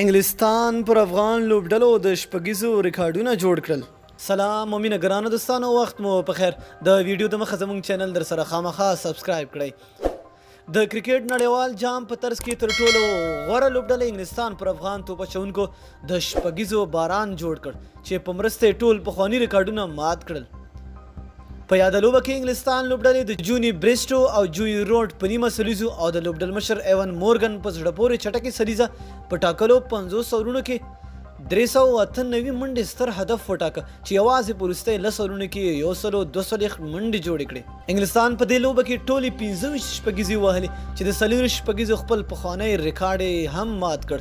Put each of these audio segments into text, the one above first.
انګلستان پر افغان لوبډلو د شپږیزو ریکارډونه جوړ کړل. سلام مینه ګرانو دوستانو، وخت مو په خیر. د ویډیو د مخه زموږ چینل در سره خامخا سبسکرایب کړئ. د کرکټ نړیوال جام په طرز کې تر ټولو غوره لوبډله انګلستان پر افغان توپ اچوونکو د شپږیزو باران جوړ کړ چې په مرسته یې ټول پخواني ریکارډونه مات کړل. په یاده لوبه کې انګلستان لوبډلې د جوني بریسټو او جوی روډ په نیمه سلیزو او د لوبډل مشر ایون مورګن په زړه پورې چټکې سلیزه په ټاکلو 50 اورونو کې 398 منډې ستر هدف وټاکه چې یوازې په وروستۍ 10 اورونو کې 142 منډې جوړې کړې. انګلستان په دې لوبه کې ټولې 15 شپږیزې وهلې چې د 4 شپږیزو خپل پخوانی ریکارډ یې هم مات کړ.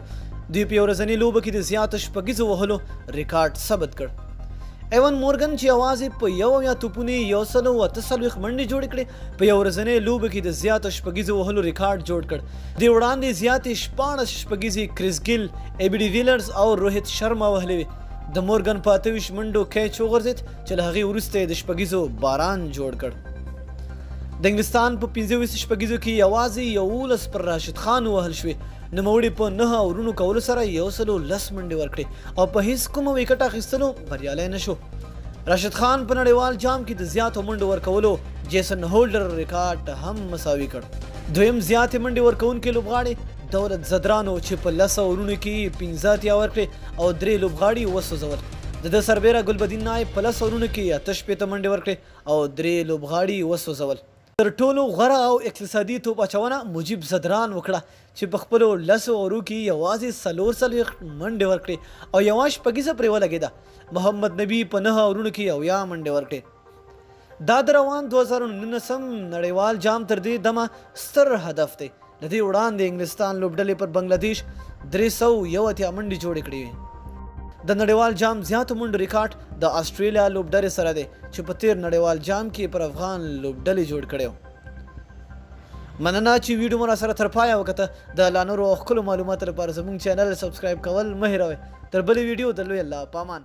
دوی په یو ورځنۍ لوبه کې د زیاتو شپږیزو وهلو ریکارډ ثبت کړ. ایون مورګن چې یوازې په 1 توپونې 148 منډې جوړې کړې په یو ورځنۍ لوبه کې د زیاتو شپږیزو وهلو ریکارډ جوړ کړ. دې وړاندې زیاتې 14 شپږیزې کریس ګیل، ایبي ډي ویلرز او روهیت شرما وهلې وې. د مورګن په 28 منډو کیچ وغورځېد چې له هغې وروسته یې د شپږیزو باران جوړ کړ. د انګلستان په 25 شپږیزو کې یوازې 11 پر راشد خان وهل شوې. نوموړي په 9 اورونو کولو سره 110 منډې ورکړې او په هیڅ کومه وکټ اخیستلو بریالی نه شو. راشد خان په نړیوال جام کې د زیاتو منډو ورکولو جیسن هولډر ریکارډ هم مساوي کړ. دویم زیاتې منډې ورکوونکي لوبغاړي دولت زدرانو چې په 10 اورونو کې 15 اتیا ورکړې او 3 لوبغاړي وسوځول. د سربیره ګلبدین نایب په 10 اورونو کې 88 منډې ورکړې او 3 لوبغاړي وسوځول. تر ټولو غوره او اقتصادي توپ اچونه مجیب زدران وکړه چې په خپلو 10 اورو کې یوازې 44 منډې ورکړې او یوه شپږیزه پرې ولګېده. محمد نبي په 9 اورونو کې 10 منډې ورکړې. دا د روان 2019 نړیوال جام تر دې دمه ستر هدف دی. له دې وړاندې انګلستان لوبډلې پر بنګلادیش 301 منډې جوړې کړې وې. د نړیوال جام زیاتو منډو ریکارډ د آسټرالیا لوبډلې سره دی چې په تیر نړیوال جام کې پر افغان لوبډلې جوړ کړی و. مننه چې ویډیو مو راسره تر پایه وکته. د لا نورو ښکلو معلوماتو لپاره زموږ چینل سبسکرایب کول مه هېروئ. تر بلې ویډیو د لوی الله په امان.